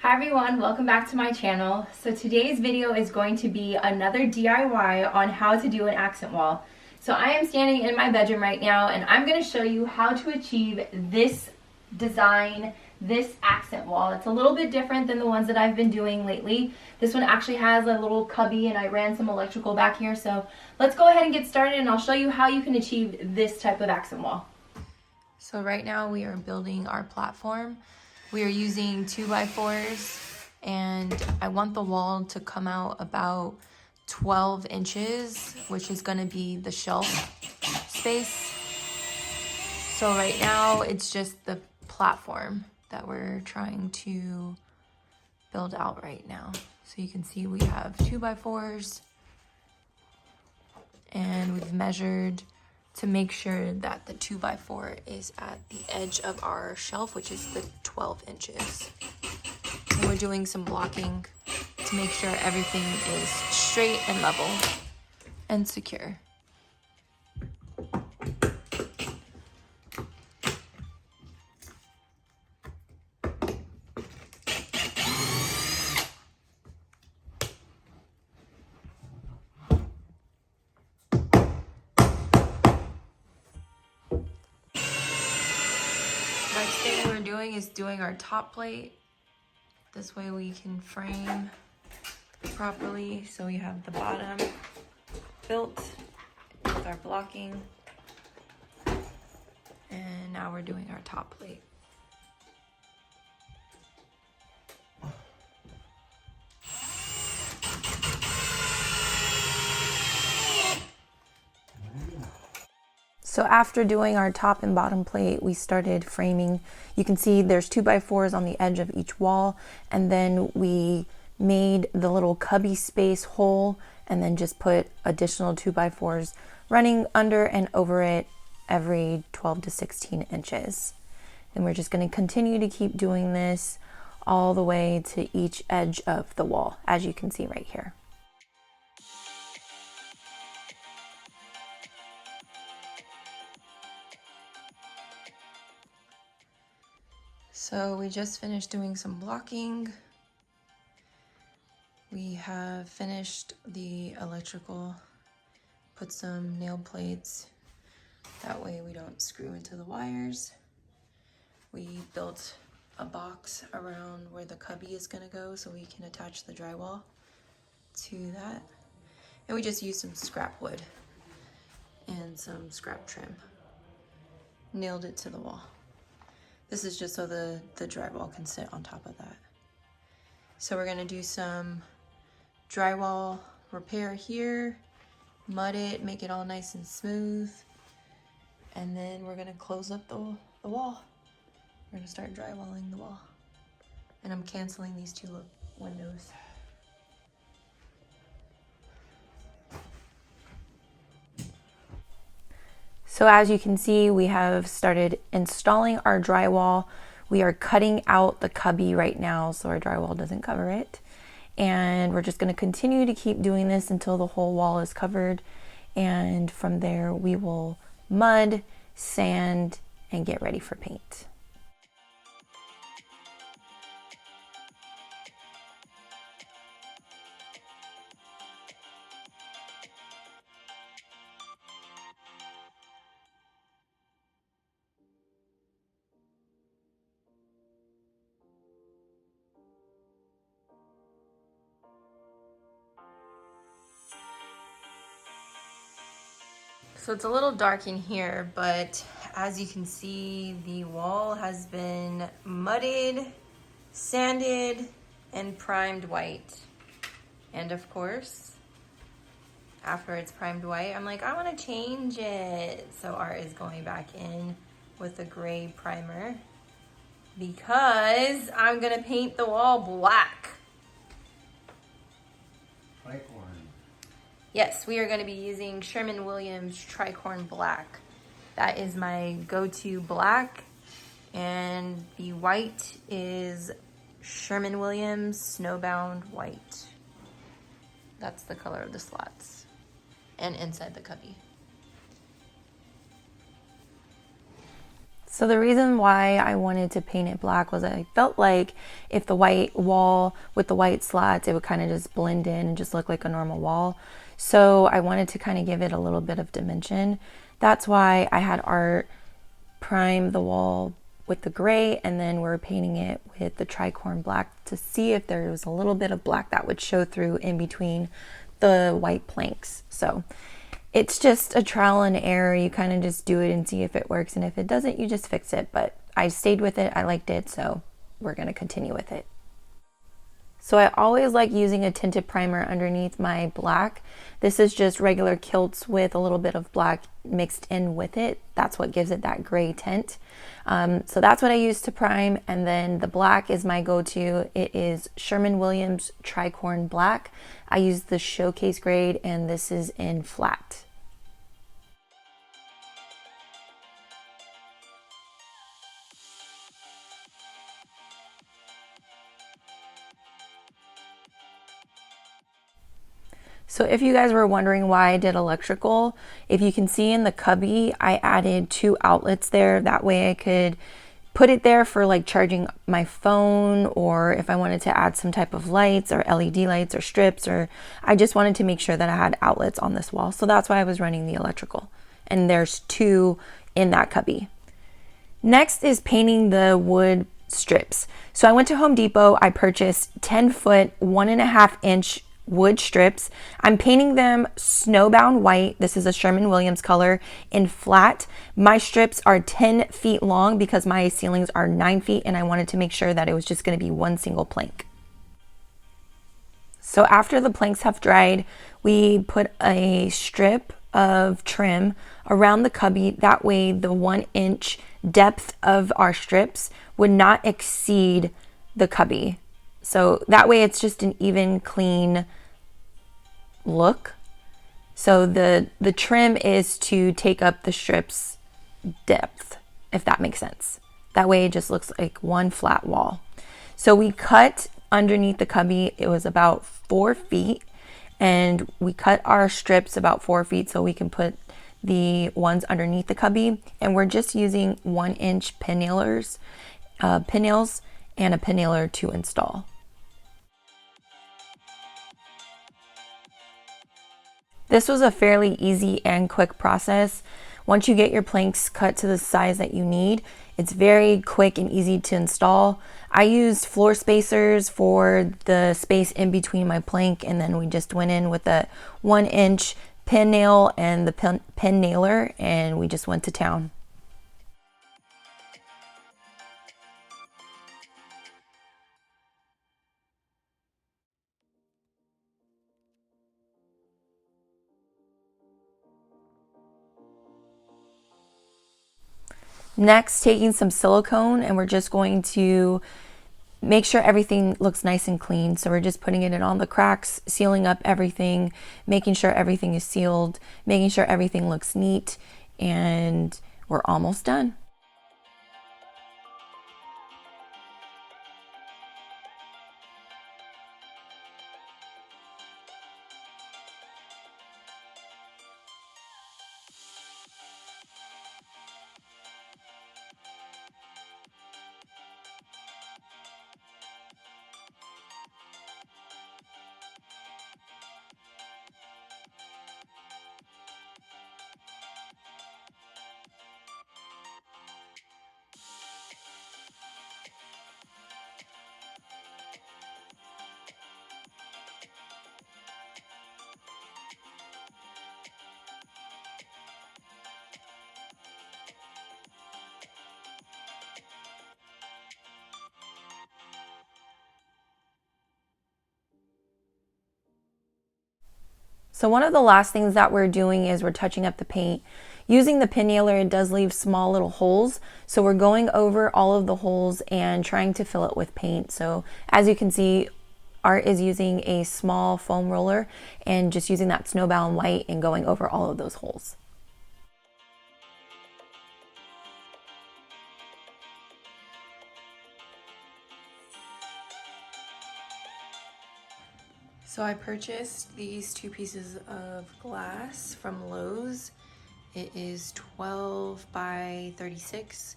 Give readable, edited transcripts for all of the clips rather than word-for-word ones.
Hi everyone, welcome back to my channel. So today's video is going to be another DIY on how to do an accent wall. So I am standing in my bedroom right now and I'm going to show you how to achieve this design, this accent wall. It's a little bit different than the ones that I've been doing lately. This one actually has a little cubby and I ran some electrical back here. So let's go ahead and get started and I'll show you how you can achieve this type of accent wall. So right now we are building our platform. We are using 2x4s and I want the wall to come out about 12 inches, which is going to be the shelf space. So right now it's just the platform that we're trying to build out right now. So you can see we have 2x4s and we've measured to make sure that the 2x4 is at the edge of our shelf, which is the 12 inches. And we're doing some blocking to make sure everything is straight and level and secure. Next thing we're doing is doing our top plate. This way we can frame properly. So we have the bottom built with our blocking. And now we're doing our top plate. So after doing our top and bottom plate, we started framing. You can see there's 2x4s on the edge of each wall, and then we made the little cubby space hole and then just put additional 2x4s running under and over it every 12 to 16 inches. And we're just going to continue to keep doing this all the way to each edge of the wall, as you can see right here. So we just finished doing some blocking. We have finished the electrical, put some nail plates, that way we don't screw into the wires. We built a box around where the cubby is gonna go so we can attach the drywall to that. And we just used some scrap wood and some scrap trim. Nailed it to the wall. This is just so the drywall can sit on top of that. So we're gonna do some drywall repair here, mud it, make it all nice and smooth, and then we're gonna close up the wall. We're gonna start drywalling the wall. And I'm canceling these two windows. So as you can see, we have started installing our drywall. We are cutting out the cubby right now so our drywall doesn't cover it. And we're just going to continue to keep doing this until the whole wall is covered. And from there we will mud, sand, and get ready for paint. So it's a little dark in here, but as you can see, the wall has been mudded, sanded, and primed white. And of course, after it's primed white, I'm like, I want to change it. So Art is going back in with a gray primer because I'm gonna paint the wall black. Tricorn. Yes, we are going to be using Sherman Williams Tricorn Black. That is my go-to black. And the white is Sherman Williams Snowbound White. That's the color of the slots. And inside the cubby. So the reason why I wanted to paint it black was I felt like if the white wall with the white slats, it would kind of just blend in and just look like a normal wall. So I wanted to kind of give it a little bit of dimension. That's why I had Art prime the wall with the gray, and then we're painting it with the tricorn black to see if there was a little bit of black that would show through in between the white planks. So it's just a trial and error. You kind of just do it and see if it works, and if it doesn't, you just fix it. But I stayed with it, I liked it, so we're going to continue with it. So I always like using a tinted primer underneath my black. This is just regular Kilts with a little bit of black mixed in with it. That's what gives it that gray tint. So that's what I use to prime, and then the black is my go-to. It is Sherman Williams Tricorn Black. I use the showcase grade, and this is in flat. So if you guys were wondering why I did electrical, if you can see in the cubby, I added 2 outlets there. That way I could put it there for like charging my phone, or if I wanted to add some type of lights or LED lights or strips, or I just wanted to make sure that I had outlets on this wall. So that's why I was running the electrical. And there's 2 in that cubby. Next is painting the wood strips. So I went to Home Depot. I purchased 10-foot, 1.5 inch wood strips. I'm painting them Snowbound White. This is a Sherman Williams color in flat. My strips are 10 feet long because my ceilings are 9 feet, and I wanted to make sure that it was just going to be one single plank. So after the planks have dried, we put a strip of trim around the cubby. That way the 1 inch depth of our strips would not exceed the cubby. So that way it's just an even, clean look. So the trim is to take up the strip's depth, if that makes sense. That way it just looks like one flat wall. So we cut underneath the cubby, it was about 4 feet, and we cut our strips about 4 feet so we can put the ones underneath the cubby. And we're just using 1 inch pin nails and a pin nailer to install. This was a fairly easy and quick process. Once you get your planks cut to the size that you need, it's very quick and easy to install. I used floor spacers for the space in between my plank, and then we just went in with a 1 inch pin nail and the pin nailer, and we just went to town. Next, taking some silicone, and we're just going to make sure everything looks nice and clean. So we're just putting it in all the cracks, sealing up everything, making sure everything is sealed, making sure everything looks neat, and we're almost done. So one of the last things that we're doing is we're touching up the paint. Using the pin nailer, it does leave small little holes. So we're going over all of the holes and trying to fill it with paint. So as you can see, Art is using a small foam roller and just using that Snowbound White and going over all of those holes. So I purchased these 2 pieces of glass from Lowe's. It is 12 by 36.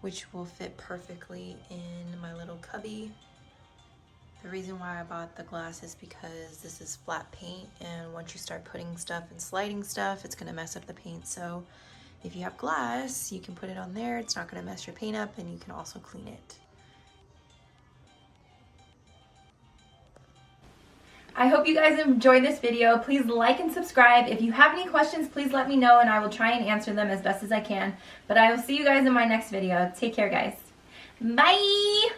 which will fit perfectly in my little cubby. The reason why I bought the glass is because this is flat paint, and once you start putting stuff and sliding stuff, it's gonna mess up the paint. So if you have glass, you can put it on there. It's not gonna mess your paint up, and you can also clean it. I hope you guys enjoyed this video. Please like and subscribe. If you have any questions, please let me know and I will try and answer them as best as I can. But I will see you guys in my next video. Take care, guys. Bye!